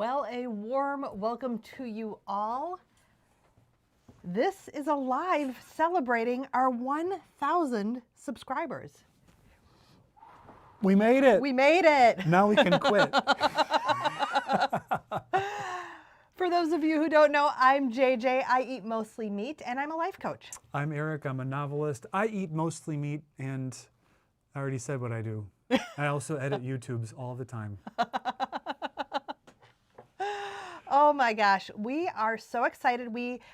Well, a warm welcome to you all. This is a live celebrating our 1,000 subscribers. We made it. We made it. Now we can quit. For those of you who don't know, I'm JJ. I eat mostly meat, and I'm a life coach. I'm Eric. I'm a novelist. I eat mostly meat, and I already said what I do. I also edit YouTubes all the time. Oh my gosh, we are so excited.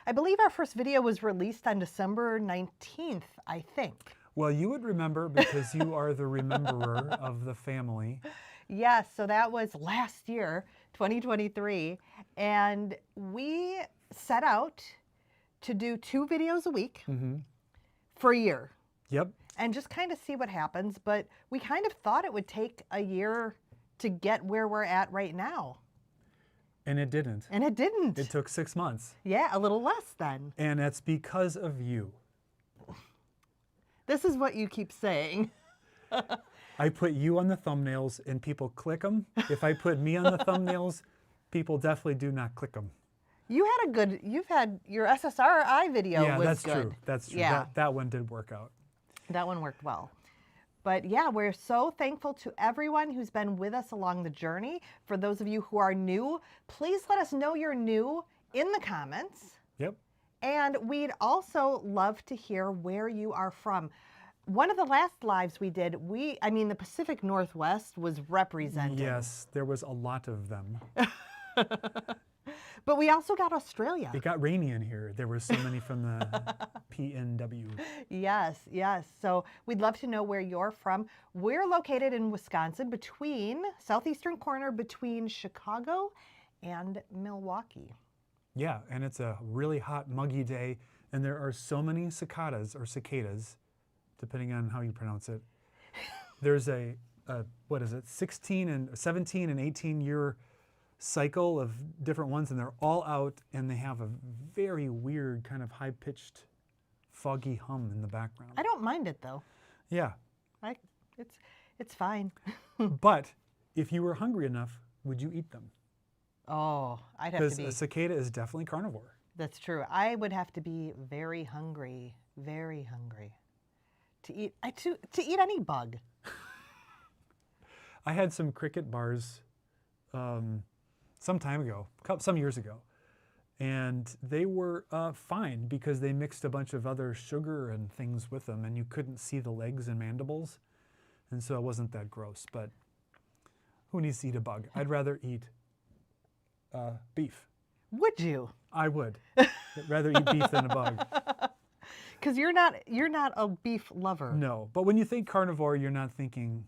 I believe our first video was released on December 19th, I think. Well, you would remember because you are the rememberer of the family. Yes, so that was last year, 2023, and we set out to do 2 videos a week for a year. Yep. And just kind of see what happens, but we kind of thought it would take a year to get where we're at right now. And it didn't. And it didn't. It took 6 months. Yeah, a little less then. And that's because of you. This is what you keep saying. I put you on the thumbnails and people click them. If I put me on the thumbnails, people definitely do not click them. You've had your SSRI video Yeah, was that's good. true. That's true. Yeah. That one did work out. That one worked well. But yeah, we're so thankful to everyone who's been with us along the journey. For those of you who are new, please let us know you're new in the comments. Yep. And we'd also love to hear where you are from. One of the last lives we did, the Pacific Northwest was represented. Yes, there was a lot of them. But we also got Australia. It got rainy in here. There were so many from the PNW. Yes, yes. So we'd love to know where you're from. We're located in Wisconsin, southeastern corner between Chicago and Milwaukee. Yeah, and it's a really hot, muggy day, and there are so many cicadas, depending on how you pronounce it. There's a 17 and 18-year cycle of different ones, and they're all out, and they have a very weird kind of high-pitched, foggy hum in the background. I don't mind it though. Yeah. It's fine. But if you were hungry enough, would you eat them? Oh, I'd have to be. Because a cicada is definitely carnivore. That's true. I would have to be very hungry to eat any bug. I had some cricket bars some time ago, some years ago, and they were fine because they mixed a bunch of other sugar and things with them, and you couldn't see the legs and mandibles, and so it wasn't that gross. But who needs to eat a bug? I'd rather eat beef. Would you? I would. I'd rather eat beef than a bug. Because you're not a beef lover. No, but when you think carnivore, you're not thinking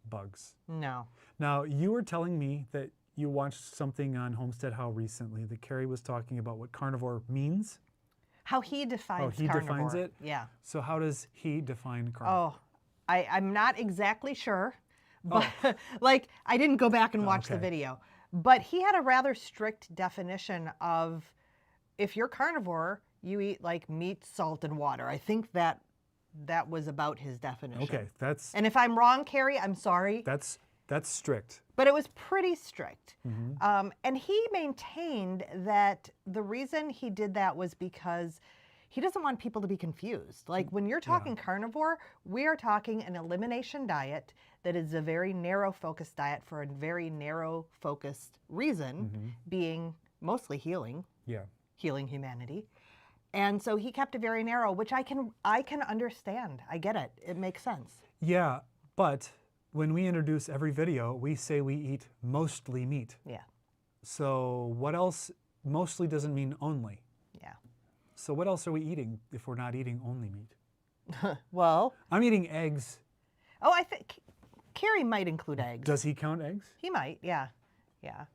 bugs. No. Now, you were telling me that you watched something on Homestead How recently that Carrie was talking about what carnivore means. How he defines he carnivore. defines it? Yeah. So how does he define carnivore? Oh, I'm not exactly sure, but I didn't go back and watch the video. But he had a rather strict definition of, if you're carnivore, you eat like meat, salt, and water. I think that was about his definition. Okay, And if I'm wrong, Carrie, I'm sorry. That's strict. But it was pretty strict. And he maintained that the reason he did that was because he doesn't want people to be confused. Like when you're talking carnivore, we are talking an elimination diet that is a very narrow focused diet for a very narrow focused reason, being mostly healing. Yeah. Healing humanity. And so he kept it very narrow, which I can understand. I get it. It makes sense. Yeah, but when we introduce every video, we say we eat mostly meat. Yeah. So what else? Mostly doesn't mean only. Yeah. So what else are we eating if we're not eating only meat? Well, I'm eating eggs. Oh, I think Carrie might include eggs. Does he count eggs? He might, yeah. Yeah.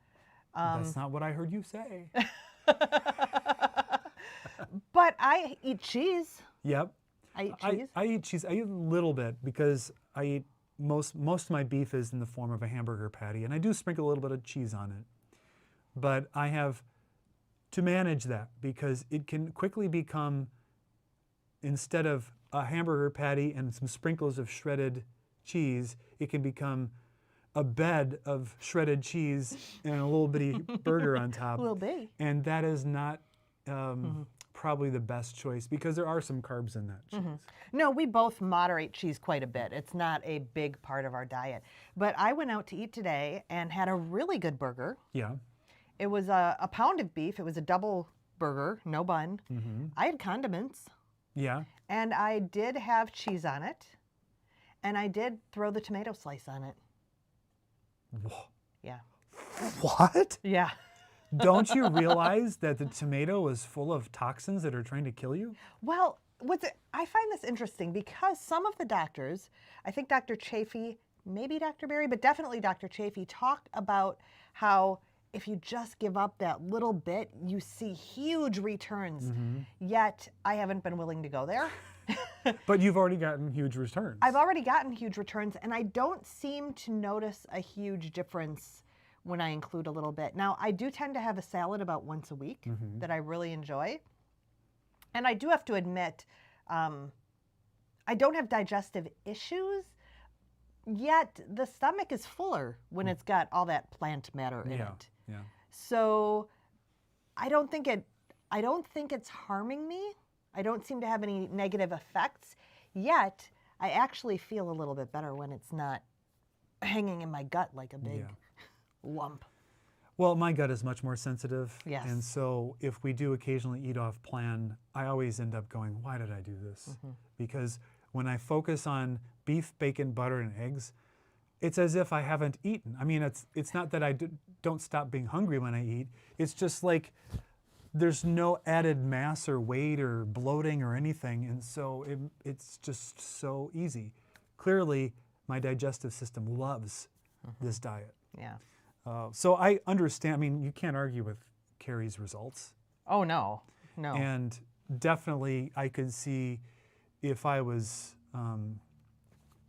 That's not what I heard you say. But I eat cheese. Yep. I eat cheese. I eat cheese. I eat a little bit because I eat most of my beef is in the form of a hamburger patty, and I do sprinkle a little bit of cheese on it. But I have to manage that because it can quickly become, instead of a hamburger patty and some sprinkles of shredded cheese, it can become a bed of shredded cheese and a little bitty burger on top. A little bitty. And that is not probably the best choice because there are some carbs in that cheese. No, we both moderate cheese quite a bit. It's not a big part of our diet. But I went out to eat today and had a really good burger. Yeah. It was a pound of beef. It was a double burger, no bun. I had condiments. Yeah. And I did have cheese on it. And I did throw the tomato slice on it. Yeah. What? Yeah. Don't you realize that the tomato is full of toxins that are trying to kill you? Well, I find this interesting because some of the doctors, I think Dr. Chafee, maybe Dr. Berry, but definitely Dr. Chafee, talk about how if you just give up that little bit, you see huge returns. Yet I haven't been willing to go there. But you've already gotten huge returns. I've already gotten huge returns, and I don't seem to notice a huge difference when I include a little bit. Now, I do tend to have a salad about once a week that I really enjoy. And I do have to admit, I don't have digestive issues, yet the stomach is fuller when it's got all that plant matter in it. Yeah. So I don't think it's harming me. I don't seem to have any negative effects, yet I actually feel a little bit better when it's not hanging in my gut like a big lump. Well, my gut is much more sensitive. Yes. And so if we do occasionally eat off plan, I always end up going, why did I do this? Because when I focus on beef, bacon, butter, and eggs, it's as if I haven't eaten. I mean, it's not that I don't stop being hungry when I eat. It's just like there's no added mass or weight or bloating or anything. And so it's just so easy. Clearly, my digestive system loves this diet. Yeah. So I understand. I mean, you can't argue with Carrie's results. Oh, no. No. And definitely, I could see if I was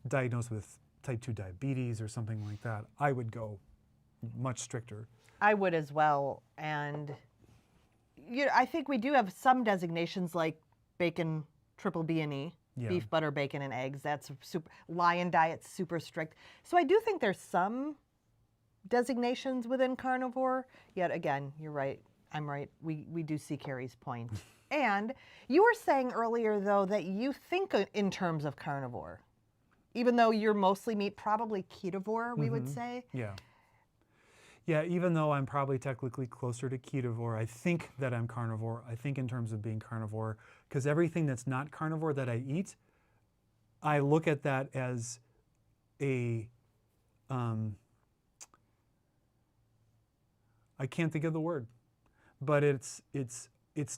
diagnosed with type 2 diabetes or something like that, I would go much stricter. I would as well. And I think we do have some designations like bacon, triple B and E, beef, butter, bacon, and eggs. That's super. Lion diet's super strict. So I do think there's some designations within carnivore. Yet again, you're right. I'm right. We do see Carrie's point. And you were saying earlier, though, that you think in terms of carnivore, even though you're mostly meat, probably ketovore, we would say. Yeah. Yeah, even though I'm probably technically closer to ketovore, I think that I'm carnivore. I think in terms of being carnivore, because everything that's not carnivore that I eat, I look at that as a, I can't think of the word, but it's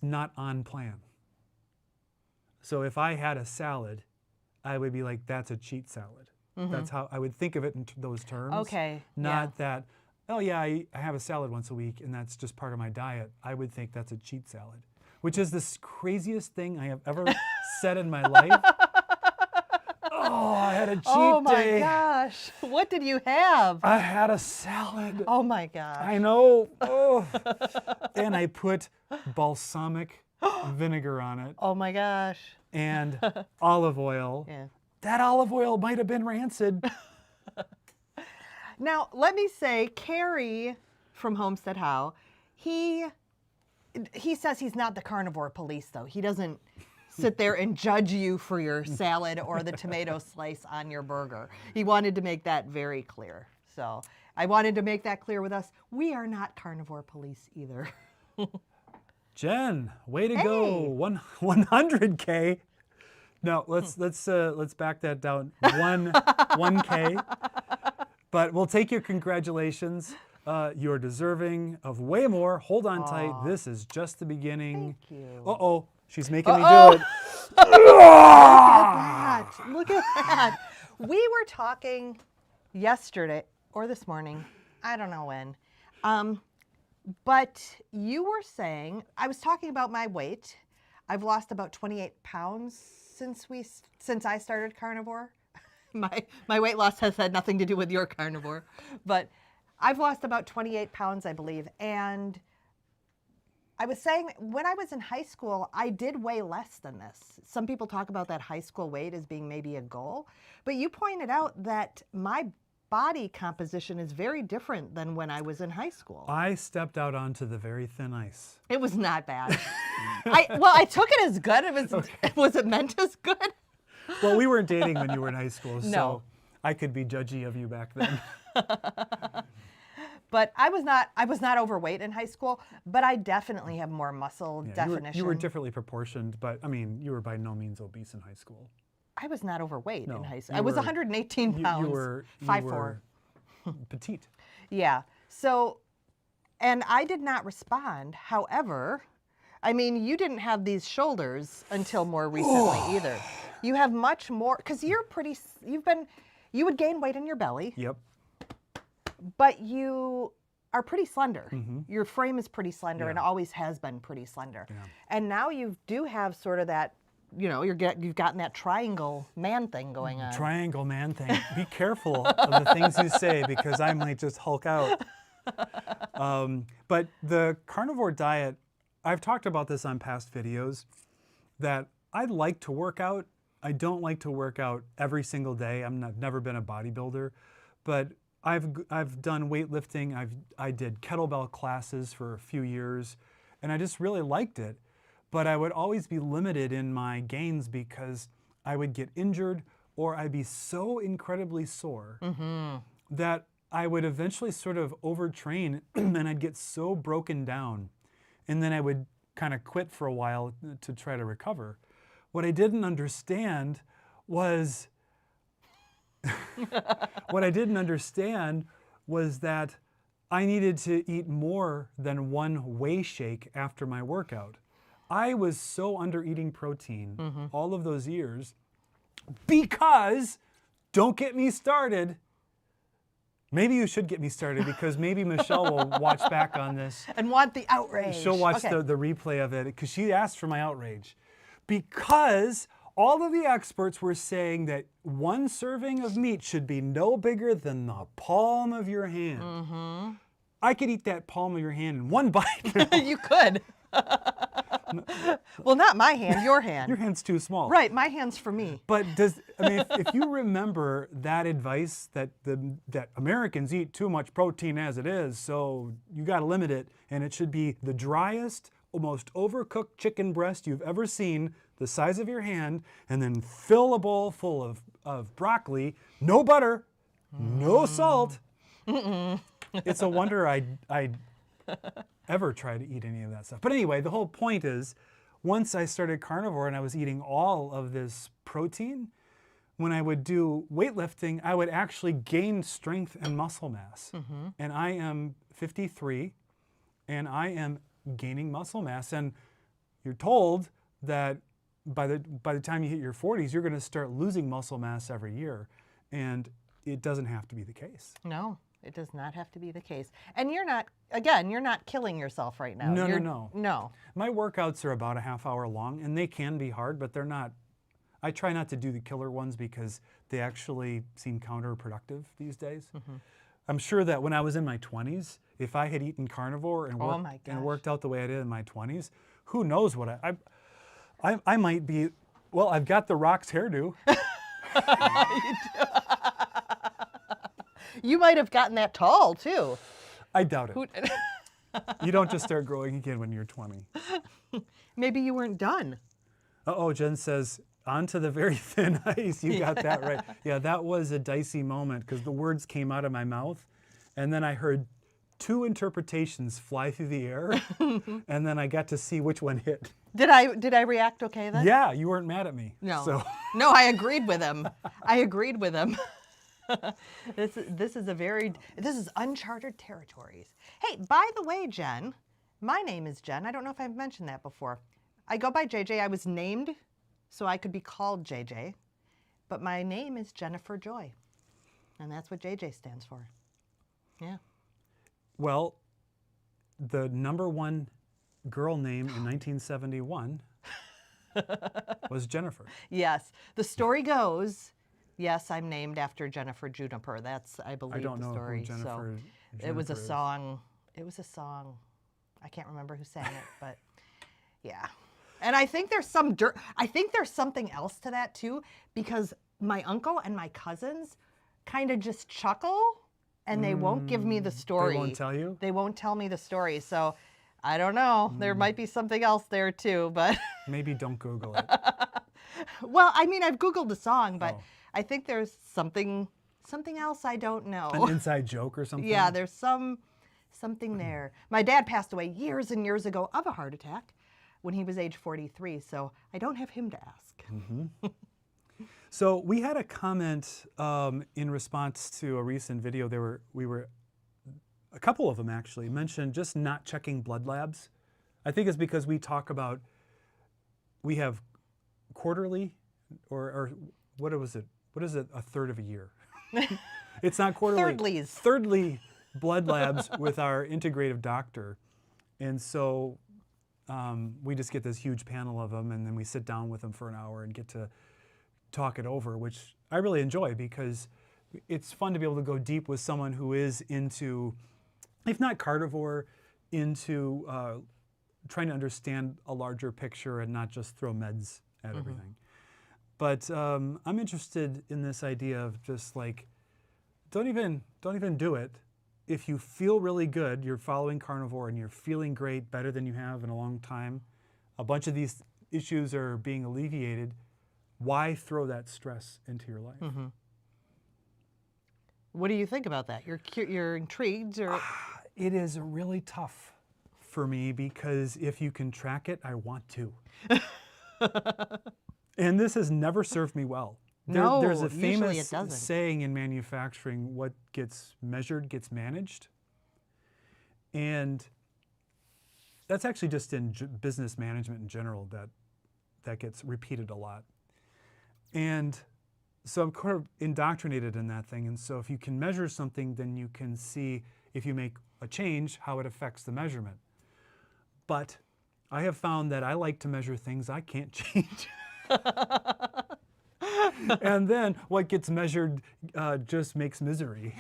not on plan. So if I had a salad, I would be like, that's a cheat salad. That's how I would think of it in those terms. Okay. Not that, oh yeah, I have a salad once a week and that's just part of my diet. I would think that's a cheat salad, which is the craziest thing I have ever said in my life. Oh, I had a cheat day. Oh my gosh. What did you have? I had a salad. Oh my gosh. I know. Oh. And I put balsamic vinegar on it. Oh my gosh. And olive oil. Yeah. That olive oil might have been rancid. Now, let me say, Carrie from Homestead How, he says he's not the carnivore police, though. He doesn't sit there and judge you for your salad or the tomato slice on your burger. He wanted to make that very clear. So I wanted to make that clear with us. We are not carnivore police either. Jen, way to go. 100K. No, let's back that down. 1K. But we'll take your congratulations. You're deserving of way more. Hold on tight. This is just the beginning. Thank you. Uh-oh. She's making me do it. Look at that. We were talking yesterday or this morning. I don't know when. But you were saying, I was talking about my weight. I've lost about 28 pounds since I started carnivore. My weight loss has had nothing to do with your carnivore, but I've lost about 28 pounds, I believe. And I was saying when I was in high school, I did weigh less than this. Some people talk about that high school weight as being maybe a goal, but you pointed out that my body composition is very different than when I was in high school. I stepped out onto the very thin ice. It was not bad. I took it as good. Was it meant as good? Well, we weren't dating when you were in high school, so No. I could be judgy of you back then. But I was not overweight in high school, but I definitely have more muscle definition. You were differently proportioned, but I mean, you were by no means obese in high school. I was not overweight in high school. you I was were- 118 pounds. You were 5'4". petite. Yeah. So, and I did not respond. However, I mean, you didn't have these shoulders until more recently either. You have much more, because you would gain weight in your belly, Yep. but you are pretty slender. Mm-hmm. Your frame is pretty slender and always has been pretty slender. Yeah. And now you do have sort of that, you've gotten that triangle man thing going on. Triangle man thing. Be careful of the things you say because I might just hulk out. But the carnivore diet, I've talked about this on past videos, that I like to work out. I don't like to work out every single day. I've never been a bodybuilder, but I've done weightlifting. I did kettlebell classes for a few years, and I just really liked it. But I would always be limited in my gains because I would get injured or I'd be so incredibly sore that I would eventually sort of overtrain and I'd get so broken down. And then I would kind of quit for a while to try to recover. What I didn't understand was that I needed to eat more than one whey shake after my workout. I was so under eating protein all of those years because, don't get me started, maybe you should get me started because maybe Michelle will watch back on this. And want the outrage. She'll watch the replay of it because she asked for my outrage. Because all of the experts were saying that one serving of meat should be no bigger than the palm of your hand. I could eat that palm of your hand in one bite now. You could. Well, not my hand, your hand. Your hand's too small. Right, my hand's for me. But if you remember that advice that Americans eat too much protein as it is, so you got to limit it, and it should be the driest, most overcooked chicken breast you've ever seen, the size of your hand, and then fill a bowl full of broccoli, no butter, no salt. It's a wonder I ever try to eat any of that stuff. But anyway, the whole point is, once I started carnivore and I was eating all of this protein, when I would do weightlifting, I would actually gain strength and muscle mass. And I am 53, and I am gaining muscle mass. And you're told that by the time you hit your 40s, you're going to start losing muscle mass every year. And it doesn't have to be the case. No, it does not have to be the case. And you're not killing yourself right now. No. My workouts are about a half hour long, and they can be hard, but they're not. I try not to do the killer ones because they actually seem counterproductive these days. I'm sure that when I was in my 20s, if I had eaten carnivore and worked out the way I did in my 20s, who knows what I might be. Well, I've got the Rock's hairdo. You might have gotten that tall too. I doubt it. You don't just start growing again when you're 20. Maybe you weren't done. Uh-oh, Jen says, onto the very thin ice. You got that right. Yeah, that was a dicey moment because the words came out of my mouth, and then I heard two interpretations fly through the air, and then I got to see which one hit. Did I react okay then? Yeah, you weren't mad at me. No. So. No, I agreed with him. This is uncharted territories. Hey, by the way, Jen, my name is Jen. I don't know if I've mentioned that before. I go by JJ. I was named so I could be called JJ, but my name is Jennifer Joy, and that's what JJ stands for. Yeah. Well, the #1 girl name in 1971 was Jennifer. Yes. The story goes, yes, I'm named after Jennifer Juniper. That's, I believe, I don't know the story. who Jennifer It was a is. song. It was a song. I can't remember who sang it, but yeah. And I think there's something else to that too, because my uncle and my cousins, kind of just chuckle and they won't give me the story. They won't tell you? They won't tell me the story. So I don't know. There might be something else there too, but Maybe don't Google it. well, I mean, I've Googled the song, but Oh. I think there's something else I don't know. An inside joke or something? Yeah, there's something there. My dad passed away years and years ago of a heart attack when he was age 43, so I don't have him to ask. So we had a comment in response to a recent video. A couple of them actually mentioned just not checking blood labs. I think it's because we talk about, we have quarterly or what was it? What is it? A third of a year. It's not quarterly. Thirdly blood labs with our integrative doctor. And so we just get this huge panel of them, and then we sit down with them for an hour and get to talk it over, which I really enjoy because it's fun to be able to go deep with someone who is into, if not carnivore, into trying to understand a larger picture and not just throw meds at everything. But I'm interested in this idea of just like, don't even do it. If you feel really good, you're following carnivore and you're feeling great, better than you have in a long time, a bunch of these issues are being alleviated, why throw that stress into your life? What do you think about that? You're intrigued, or It is really tough for me because if you can track it, I want to. And this has never served me well. No, there's a usually famous it doesn't. saying in manufacturing, what gets measured gets managed. And that's actually just in business management in general that gets repeated a lot. And so I'm kind of indoctrinated in that thing. And so if you can measure something, then you can see if you make a change, how it affects the measurement. But I have found that I like to measure things I can't change. And then what gets measured just makes misery.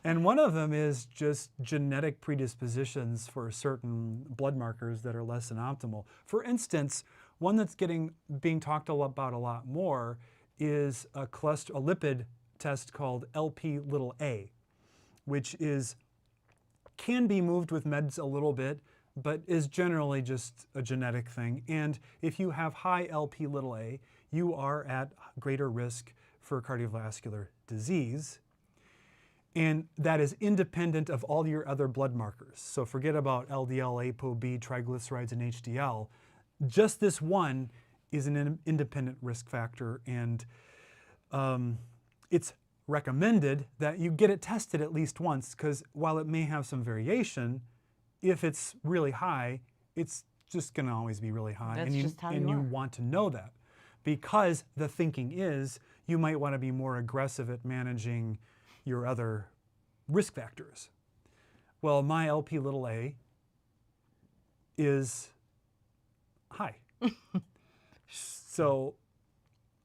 And one of them is just genetic predispositions for certain blood markers that are less than optimal. For instance, one that's being talked about a lot more is a lipid test called Lp(a), which can be moved with meds a little bit, but is generally just a genetic thing. And if you have high Lp(a), you are at greater risk for cardiovascular disease. And that is independent of all your other blood markers. So forget about LDL, ApoB, triglycerides, and HDL. Just this one is an independent risk factor, and it's recommended that you get it tested at least once, because while it may have some variation, if it's really high, it's just going to always be really high. That's just how you want to know that, because the thinking is you might want to be more aggressive at managing your other risk factors. Well, my Lp(a) is high. So,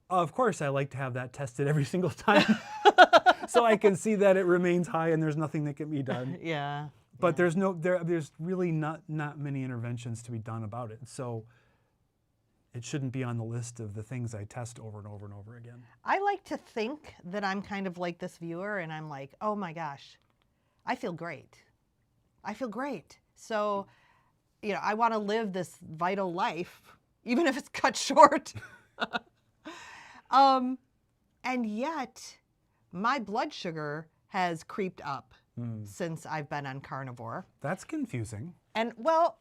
of course, I like to have that tested every single time so I can see that it remains high and there's nothing that can be done. Yeah. But there's really not many interventions to be done about it. So it shouldn't be on the list of the things I test over and over and over again. I like to think that I'm kind of like this viewer, and I'm like, oh my gosh, I feel great. I feel great. So, I want to live this vital life, even if it's cut short. And yet, my blood sugar has creeped up since I've been on carnivore. That's confusing. And well,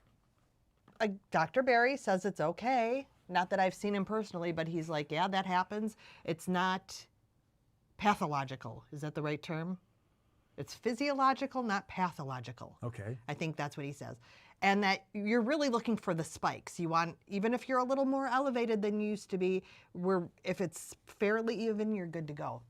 Dr. Barry says it's okay. Not that I've seen him personally, but he's like, yeah, that happens. It's not pathological. Is that the right term? It's physiological, not pathological. Okay. I think that's what he says. And that you're really looking for the spikes. You want, even if you're a little more elevated than you used to be, if it's fairly even, you're good to go.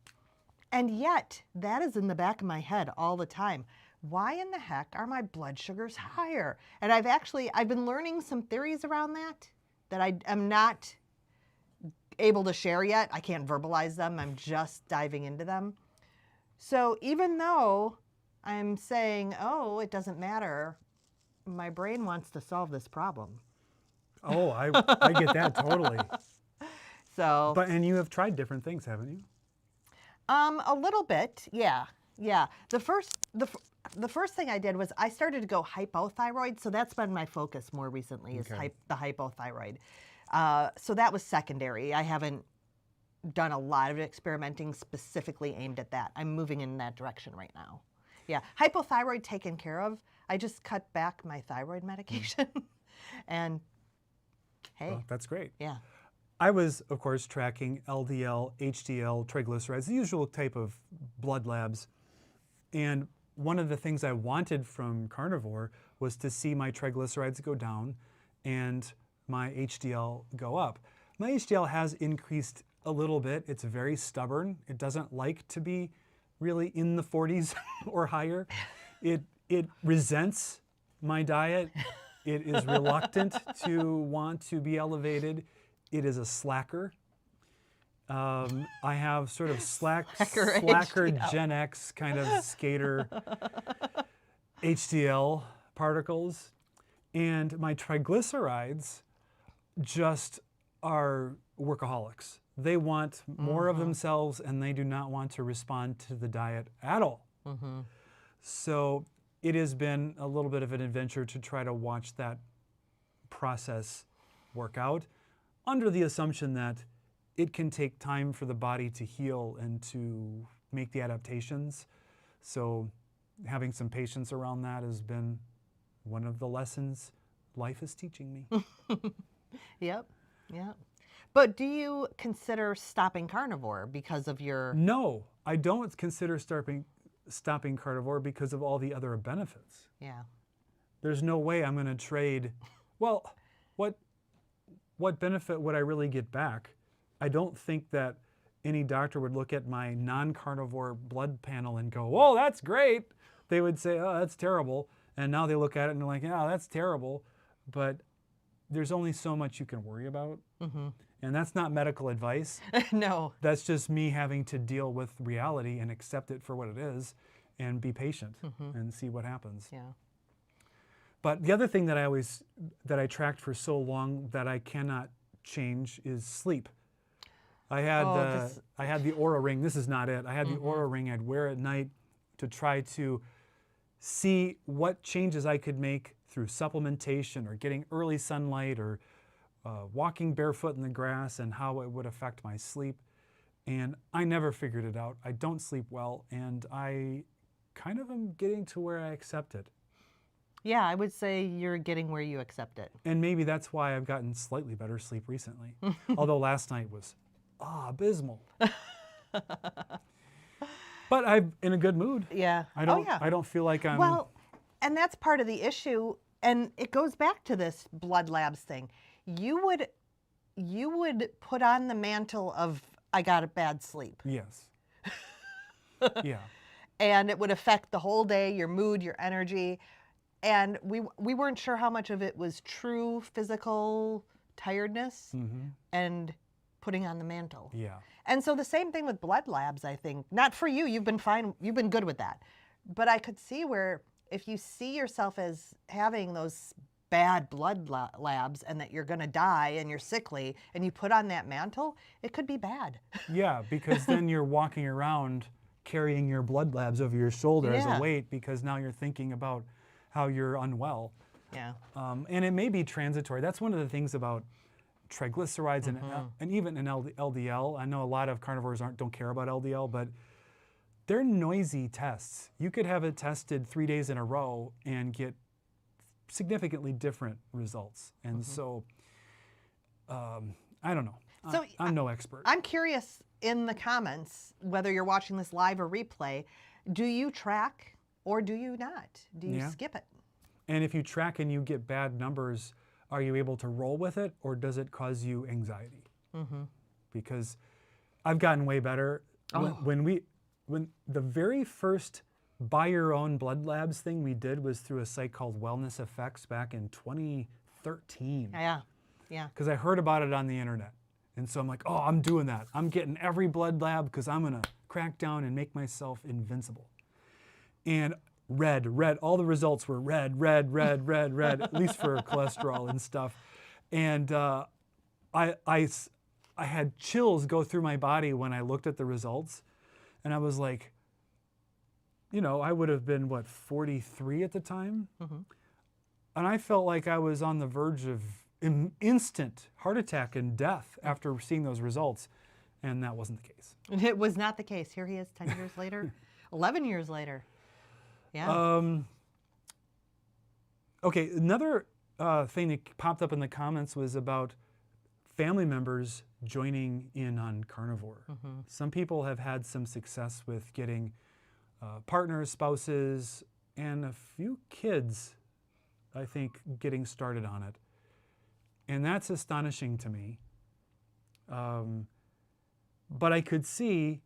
And yet, that is in the back of my head all the time. Why in the heck are my blood sugars higher? And I've been learning some theories around that I am not able to share yet. I can't verbalize them. I'm just diving into them. So even though I'm saying, oh, it doesn't matter, my brain wants to solve this problem. Oh, I get that totally. So. And you have tried different things, haven't you? A little bit, yeah, yeah. The first thing I did was I started to go hypothyroid, so that's been my focus more recently is Okay. the hypothyroid. So that was secondary. I haven't done a lot of experimenting specifically aimed at that. I'm moving in that direction right now. Yeah, hypothyroid taken care of. I just cut back my thyroid medication, and hey, Well, that's great. yeah. I was, of course, tracking LDL, HDL, triglycerides, the usual type of blood labs. And one of the things I wanted from carnivore was to see my triglycerides go down and my HDL go up. My HDL has increased a little bit. It's very stubborn. It doesn't like to be really in the 40s or higher. It resents my diet. It is reluctant to want to be elevated. It is a slacker. I have sort of slacker HDL. Gen X kind of skater HDL particles. And my triglycerides just are workaholics. They want more of themselves and they do not want to respond to the diet at all. So it has been a little bit of an adventure to try to watch that process work out under the assumption that it can take time for the body to heal and to make the adaptations. So having some patience around that has been one of the lessons life is teaching me. Yep, yep. But do you consider stopping carnivore because of your... No, I don't consider stopping carnivore because of all the other benefits. Yeah. There's no way I'm going to trade. Well, what benefit would I really get back? I don't think that any doctor would look at my non-carnivore blood panel and go, "Oh, that's great." They would say, "Oh, that's terrible." And now they look at it and they're like, "Yeah, that's terrible." But there's only so much you can worry about. And that's not medical advice. No. That's just me having to deal with reality and accept it for what it is and be patient and see what happens. Yeah. But the other thing that I tracked for so long that I cannot change is sleep. I had the Aura Ring. This is not it. I had the Aura Ring I'd wear at night to try to see what changes I could make through supplementation or getting early sunlight or walking barefoot in the grass and how it would affect my sleep. And I never figured it out. I don't sleep well, and I kind of am getting to where I accept it. Yeah, I would say you're getting where you accept it. And maybe that's why I've gotten slightly better sleep recently. Although last night was abysmal. But I'm in a good mood. Yeah. I don't feel like I'm... Well, and that's part of the issue, and it goes back to this blood labs thing. You would put on the mantle of I got a bad sleep. Yes. Yeah. And it would affect the whole day, your mood, your energy. And we weren't sure how much of it was true physical tiredness and putting on the mantle. Yeah. And so the same thing with blood labs, I think. Not for you, you've been fine, you've been good with that. But I could see where if you see yourself as having those bad blood labs and that you're going to die and you're sickly and you put on that mantle, it could be bad. Yeah, because then you're walking around carrying your blood labs over your shoulder as a weight because now you're thinking about how you're unwell. Yeah. And it may be transitory. That's one of the things about triglycerides and even in LDL. I know a lot of carnivores don't care about LDL, but they're noisy tests. You could have it tested 3 days in a row and get significantly different results. And so, I don't know. So I'm no expert. I'm curious in the comments, whether you're watching this live or replay, do you track or do you not? Do you skip it? And if you track and you get bad numbers, are you able to roll with it or does it cause you anxiety? Because I've gotten way better. When the very first buy your own blood labs thing we did was through a site called Wellness Effects back in 2013. Yeah, yeah. Because I heard about it on the internet. And so I'm like, oh, I'm doing that. I'm getting every blood lab because I'm going to crack down and make myself invincible. And red, all the results were red, at least for cholesterol and stuff. And I had chills go through my body when I looked at the results. And I was like, I would have been, 43 at the time? Mm-hmm. And I felt like I was on the verge of instant heart attack and death after seeing those results. And that wasn't the case. It was not the case. Here he is 10 years later, 11 years later. Yeah. Okay, another thing that popped up in the comments was about family members joining in on carnivore. Mm-hmm. Some people have had some success with getting partners, spouses, and a few kids, I think, getting started on it. And that's astonishing to me. But I could see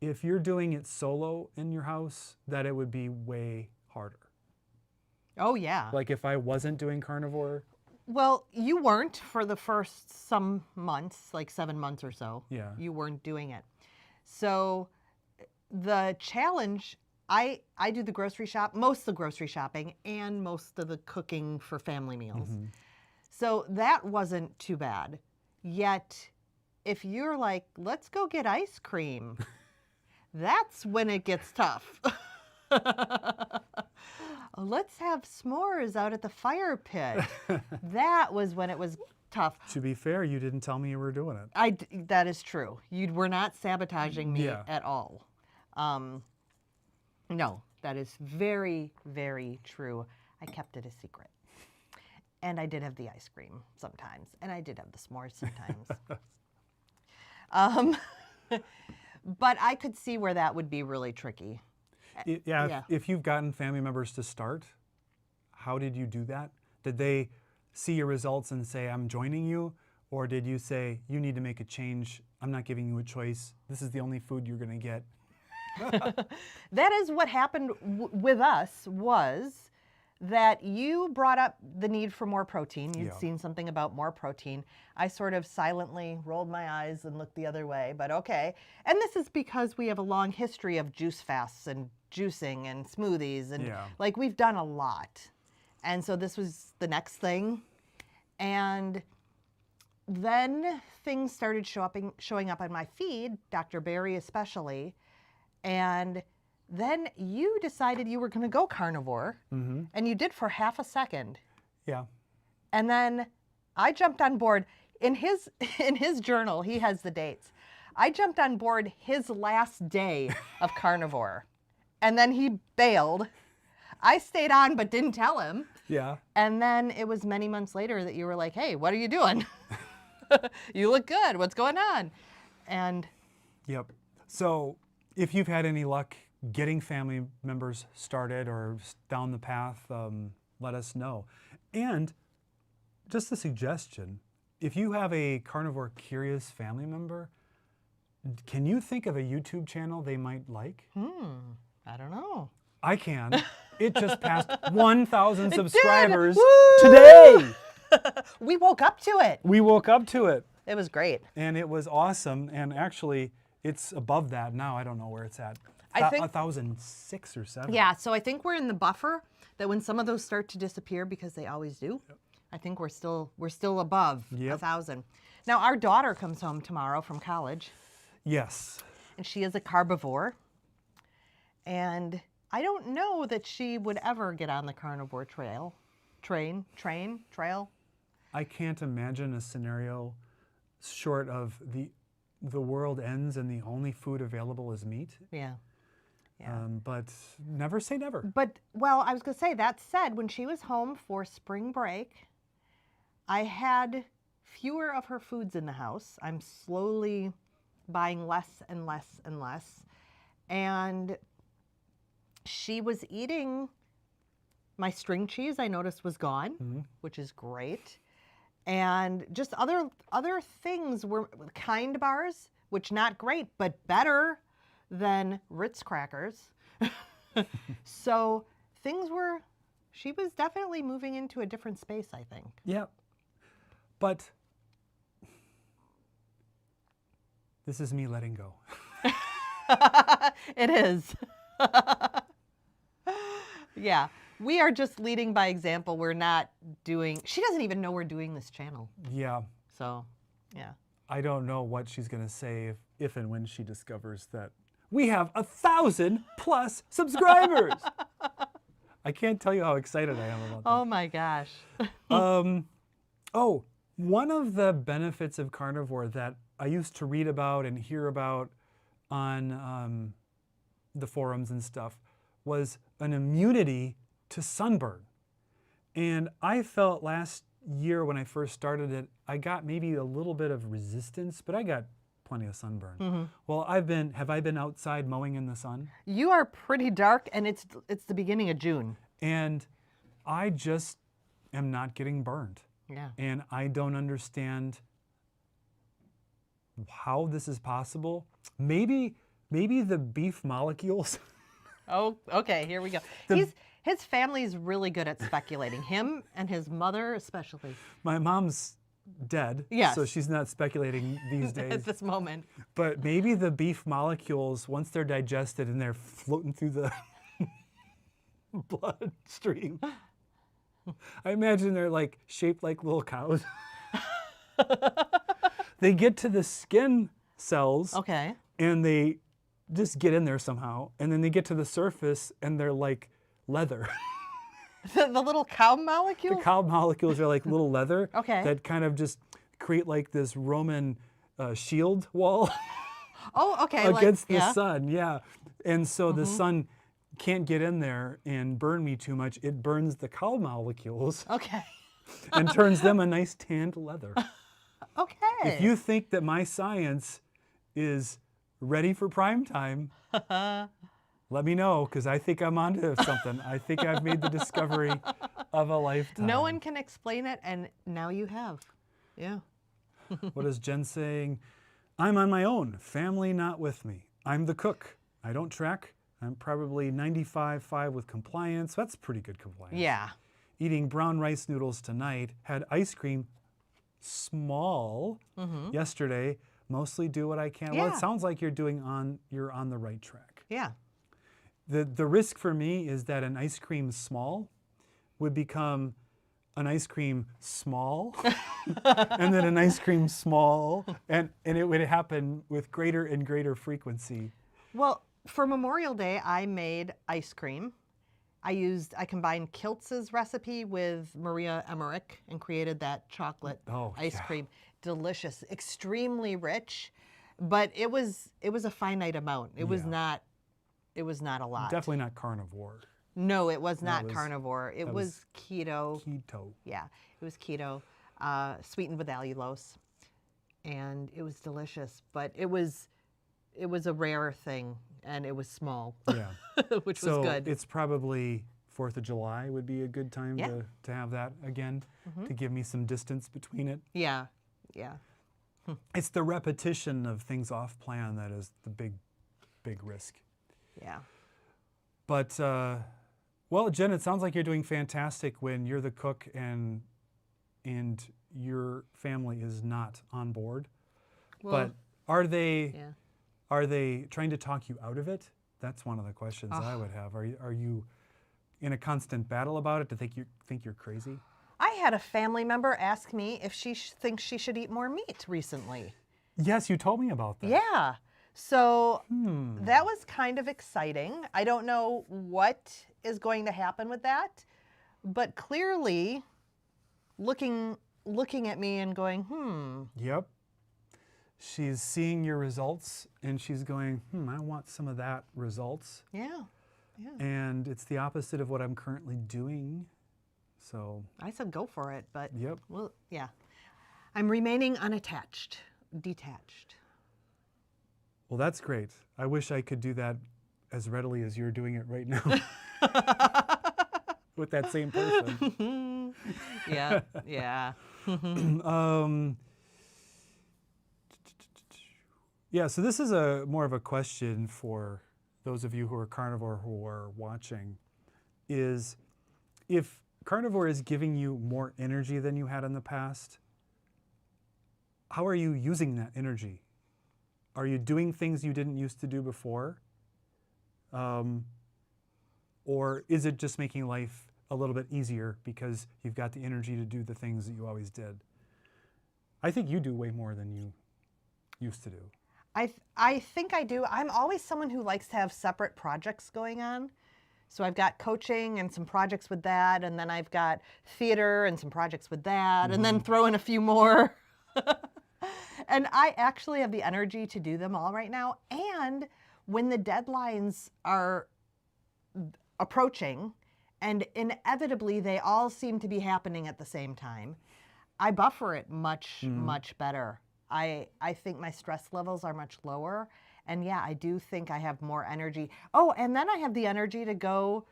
if you're doing it solo in your house, that it would be way harder. Oh, yeah. Like if I wasn't doing carnivore. Well, you weren't for the first some months, like 7 months or so. Yeah. You weren't doing it. So the challenge, I do the grocery shop, most of the grocery shopping and most of the cooking for family meals. Mm-hmm. So that wasn't too bad. Yet, if you're like, let's go get ice cream, that's when it gets tough. Let's have s'mores out at the fire pit. That was when it was tough. To be fair, you didn't tell me you were doing it. That is true. You were not sabotaging me Yeah. at all. No, that is very, very true. I kept it a secret. And I did have the ice cream sometimes. And I did have the s'mores sometimes. But I could see where that would be really tricky. If you've gotten family members to start, how did you do that? Did they see your results and say, I'm joining you? Or did you say, you need to make a change, I'm not giving you a choice, this is the only food you're going to get? That is what happened with us, was that you brought up the need for more protein. You'd seen something about more protein. I sort of silently rolled my eyes and looked the other way, but okay. And this is because we have a long history of juice fasts and juicing and smoothies, and like we've done a lot. And so this was the next thing. And then things started showing up on my feed, Dr. Berry especially, and then you decided you were going to go carnivore, and you did for half a second. Yeah. And then I jumped on board. In his journal, he has the dates. I jumped on board his last day of carnivore, and then he bailed. I stayed on but didn't tell him. Yeah. And then it was many months later that you were like, hey, what are you doing? You look good. What's going on? And Yep. So if you've had any luck getting family members started or down the path, let us know. And just a suggestion, if you have a carnivore curious family member, can you think of a YouTube channel they might like? I don't know. I can. It just passed 1,000 subscribers Woo! today. We woke up to it. We woke up to it. It was great. And it was awesome. And actually, it's above that now. I don't know where it's at. I think 1,006 or 7. Yeah, so I think we're in the buffer that when some of those start to disappear, because they always do, I think we're still above 1,000. Now our daughter comes home tomorrow from college. Yes. And she is a carbivore. And I don't know that she would ever get on the carnivore trail. I can't imagine a scenario short of the world ends and the only food available is meat. Yeah. But never say never. But, well, I was going to say, that said, when she was home for spring break, I had fewer of her foods in the house. I'm slowly buying less and less and less. And she was eating my string cheese, I noticed was gone, which is great. And just other things were Kind bars, which not great, but better than Ritz crackers. So she was definitely moving into a different space, I think. Yeah. But this is me letting go. It is. Yeah. We are just leading by example. We're not she doesn't even know we're doing this channel. Yeah. So, yeah. I don't know what she's going to say if and when she discovers that we have 1,000+ subscribers. I can't tell you how excited I am about that. Oh my gosh. Oh, one of the benefits of carnivore that I used to read about and hear about on the forums and stuff was an immunity to sunburn. And I felt last year when I first started it, I got maybe a little bit of resistance, but I got plenty of sunburn. Well, have I been outside mowing in the sun? You are pretty dark, and it's the beginning of June. And I just am not getting burned. Yeah. And I don't understand how this is possible. Maybe the beef molecules. Oh, okay, here we go. His family's really good at speculating. Him and his mother especially. My mom's dead, Yes. so she's not speculating these days. At this moment. But maybe the beef molecules, once they're digested and they're floating through the bloodstream, I imagine they're like shaped like little cows. They get to the skin cells, Okay. and they just get in there somehow, and then they get to the surface and they're like leather. The little cow The molecule? cow molecules are like little leather Okay. that kind of just create like this Roman shield wall Oh, okay. against the yeah. sun. Yeah. And so the sun can't get in there and burn me too much. It burns the cow molecules Okay. and turns them a nice tanned leather. Okay. If you think that my science is ready for prime time, let me know, because I think I'm onto something. I think I've made the discovery of a lifetime. No one can explain it, and now you have. Yeah. What is Jen saying? I'm on my own. Family not with me. I'm the cook. I don't track. I'm probably 95.5 with compliance. That's pretty good compliance. Yeah. Eating brown rice noodles tonight. Had ice cream, small, yesterday. Mostly do what I can. Well, Yeah. it sounds like you're on the right track. Yeah. The risk for me is that an ice cream small would become an ice cream small, and then an ice cream small, and it would happen with greater and greater frequency. Well, for Memorial Day, I made ice cream. I combined Kiltz's recipe with Maria Emmerich and created that chocolate ice yeah. cream. Delicious, extremely rich, but it was a finite amount. It was not a lot. Definitely not carnivore. No, it was not was- carnivore. It was keto. Keto. Yeah, it was keto, sweetened with allulose, and it was delicious. But it was a rare thing, and it was small, Yeah. which So was good. it's probably 4th of July would be a good time Yeah. to have that again, to give me some distance between it. Yeah, yeah. It's the repetition of things off plan that is the big risk. Yeah. But, well, Jen, it sounds like you're doing fantastic when you're the cook and your family is not on board. Well, But are they yeah. trying to talk you out of it? That's one of the questions I would have. Are you in a constant battle about it? Do they think you're crazy? I had a family member ask me if she thinks she should eat more meat recently. Yes, you told me about that. Yeah. So that was kind of exciting. I don't know what is going to happen with that, but clearly looking at me and going, Yep. She's seeing your results and she's going, I want some of that results. yeah. And it's the opposite of what I'm currently doing. So, I said go for it, but yep. well, yeah. I'm remaining detached. Well, that's great. I wish I could do that as readily as you're doing it right now with that same person. Yeah, yeah. Yeah, so this is more of a question for those of you who are carnivore who are watching, is if carnivore is giving you more energy than you had in the past, how are you using that energy? Are you doing things you didn't used to do before? Or is it just making life a little bit easier because you've got the energy to do the things that you always did? I think you do way more than you used to do. I think I do. I'm always someone who likes to have separate projects going on. So I've got coaching and some projects with that, and then I've got theater and some projects with that, and then throw in a few more. And I actually have the energy to do them all right now. And when the deadlines are approaching, and inevitably they all seem to be happening at the same time, I buffer it much better. I think my stress levels are much lower. And yeah, I do think I have more energy. Oh, and then I have the energy to go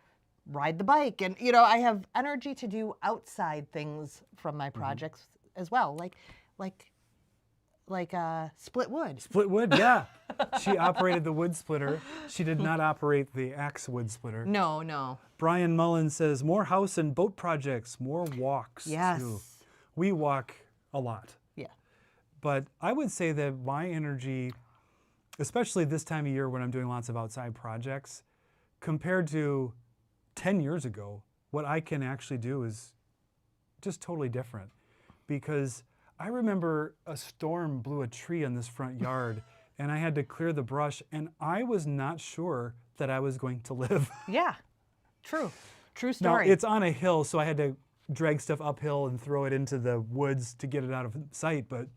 ride the bike. And, I have energy to do outside things from my projects as well, like split wood. Split wood, yeah. She operated the wood splitter. She did not operate the axe wood splitter. No. Brian Mullen says, more house and boat projects, more walks Yes. too. We walk a lot. Yeah. But I would say that my energy, especially this time of year when I'm doing lots of outside projects, compared to 10 years ago, what I can actually do is just totally different. Because I remember a storm blew a tree in this front yard and I had to clear the brush, and I was not sure that I was going to live. Yeah. True Now, story. it's on a hill, so I had to drag stuff uphill and throw it into the woods to get it out of sight. But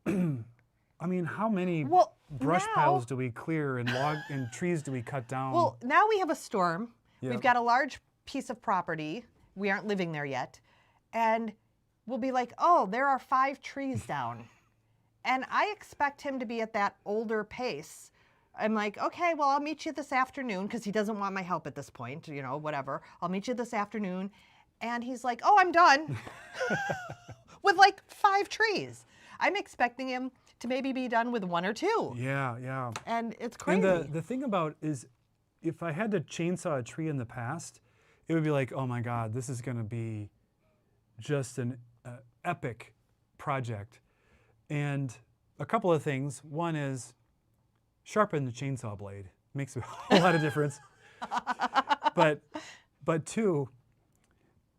I mean, how many brush piles do we clear and trees do we cut down? Well, now we have a storm. Yep. We've got a large piece of property. We aren't living there yet. And we'll be like, oh, there are 5 trees down. And I expect him to be at that older pace. I'm like, okay, well, I'll meet you this afternoon, because he doesn't want my help at this point, whatever. I'll meet you this afternoon. And he's like, oh, I'm done. With like 5 trees. I'm expecting him to maybe be done with 1 or 2. Yeah. And it's crazy. And the thing about is, if I had to chainsaw a tree in the past, it would be like, oh my God, this is going to be just an epic project. And a couple of things. One is sharpen the chainsaw blade. Makes a whole lot of difference. But 2,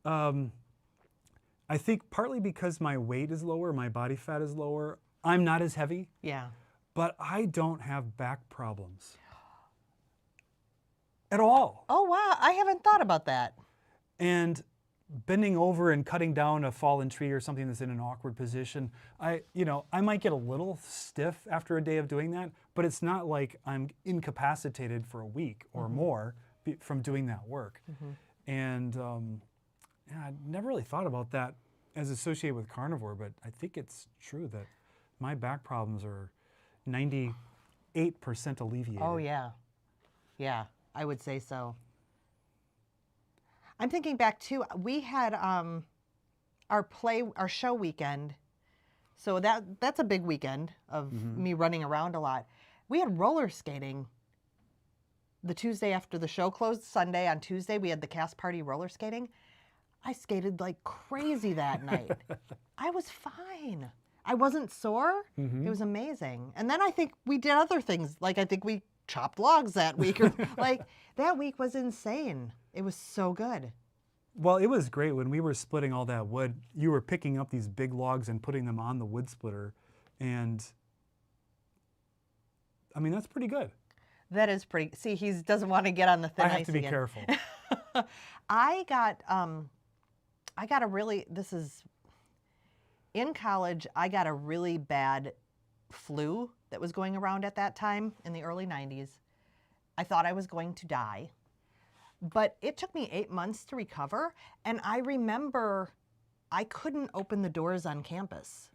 I think partly because my weight is lower, my body fat is lower, I'm not as heavy. Yeah. But I don't have back problems at all. Oh, wow. I haven't thought about that. And bending over and cutting down a fallen tree or something that's in an awkward position, I might get a little stiff after a day of doing that, but it's not like I'm incapacitated for a week or more from doing that work. And I never really thought about that as associated with carnivore, but I think it's true that my back problems are 98% alleviated. Oh, yeah. Yeah, I would say so. I'm thinking back too, we had our show weekend. So that's a big weekend of me running around a lot. We had roller skating the Tuesday after the show closed. Sunday, on Tuesday, we had the cast party roller skating. I skated like crazy that night. I was fine. I wasn't sore. It was amazing. And then I think we did other things. Like I think we chopped logs that week. Or like that week was insane. It was so good. Well, it was great when we were splitting all that wood. You were picking up these big logs and putting them on the wood splitter. And I mean, that's pretty good. That is pretty. See, he doesn't want to get on the thin ice I have to be again. careful. I got a really, in college, I got a really bad flu that was going around at that time in the early 90s. I thought I was going to die, but it took me 8 months to recover. And I remember I couldn't open the doors on campus.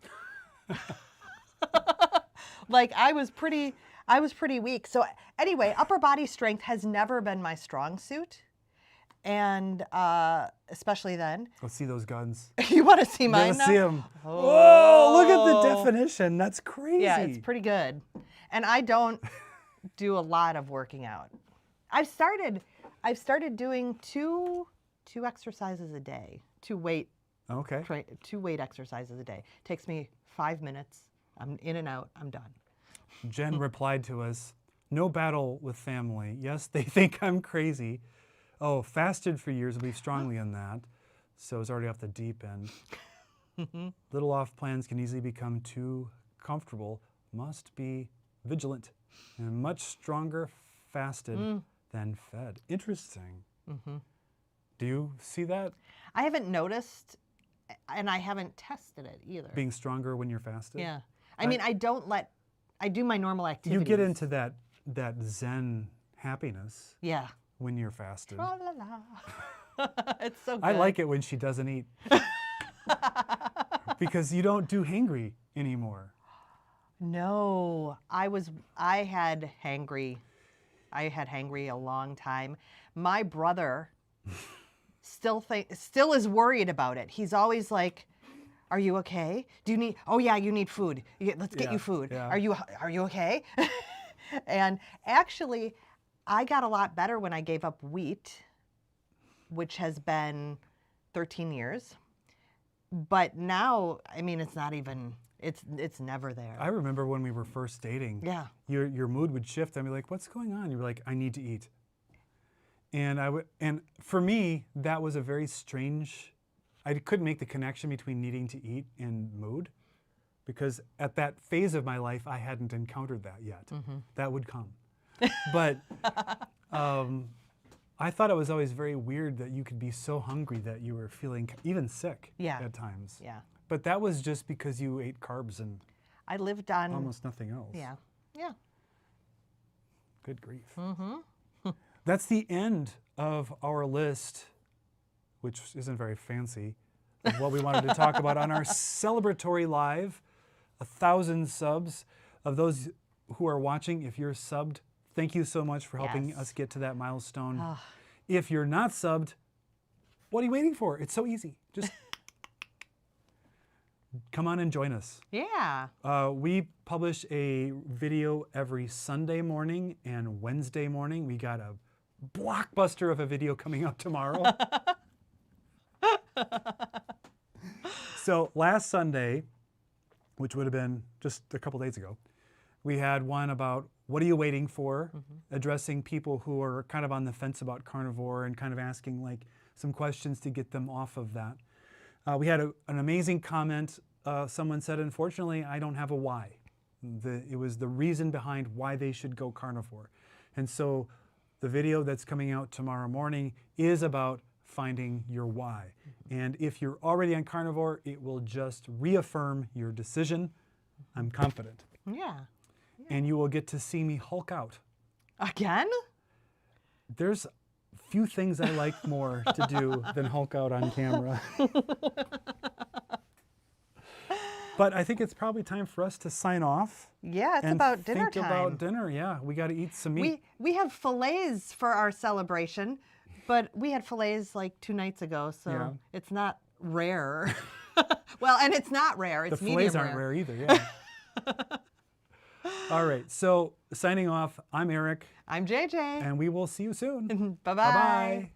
Like I was pretty weak. So anyway, upper body strength has never been my strong suit. And especially then. Let's see those guns. You want to see mine now? See them. Oh. Whoa, look at the definition. That's crazy. Yeah, it's pretty good. And I don't do a lot of working out. I've started doing two exercises a day, two weight exercises a day. Takes me 5 minutes. I'm in and out. I'm done. Jen replied to us, no battle with family. Yes, they think I'm crazy. Oh, fasted for years, believe strongly in that. So it's already off the deep end. Little off plans can easily become too comfortable. must be vigilant and much stronger fasted than fed. Interesting. Do you see that? I haven't noticed, and I haven't tested it either. Being stronger when you're fasted? Yeah. I mean, I do my normal activities. You get into that Zen happiness Yeah. when you're fasted. Tra-la-la. It's so good. I like it when she doesn't eat. Because you don't do hangry anymore. No, I had hangry. I had hangry a long time. My brother still is worried about it. He's always like, "Are you okay? Do you need? Oh yeah, you need food. Let's get you food. Yeah. Are you okay?" And actually, I got a lot better when I gave up wheat, which has been 13 years. But now, I mean, it's not even. It's never there. I remember when we were first dating. Yeah. Your mood would shift. I'd be like, "What's going on?" You'd be like, "I need to eat." And for me, that was a very strange. I couldn't make the connection between needing to eat and mood, because at that phase of my life, I hadn't encountered that yet. That would come. But I thought it was always very weird that you could be so hungry that you were feeling even sick at times. Yeah. But that was just because you ate carbs and I lived on almost nothing else. Yeah. Yeah. Good grief. That's the end of our list, which isn't very fancy, of what we wanted to talk about on our celebratory live. 1,000 subs. Of those who are watching, if you're subbed, thank you so much for helping us get to that milestone. If you're not subbed, what are you waiting for? It's so easy. Just come on and join us. Yeah. We publish a video every Sunday morning and Wednesday morning. We got a blockbuster of a video coming out tomorrow. So last Sunday, which would have been just a couple days ago, we had one about what are you waiting for, addressing people who are kind of on the fence about carnivore and kind of asking like some questions to get them off of that. We had an amazing comment. Someone said, unfortunately, I don't have a why. It was the reason behind why they should go carnivore. And so the video that's coming out tomorrow morning is about finding your why. And if you're already on carnivore, it will just reaffirm your decision. I'm confident. Yeah. And you will get to see me Hulk out. Again? There's few things I like more to do than Hulk out on camera. But I think it's probably time for us to sign off. Yeah, it's about dinner think time. about dinner, yeah. We got to eat some meat. We have fillets for our celebration, but we had fillets like 2 nights ago, so it's not rare. Well, and it's not rare. It's medium rare. The fillets aren't rare either, yeah. All right, so signing off, I'm Eric. I'm JJ. And we will see you soon. Bye-bye. Bye-bye.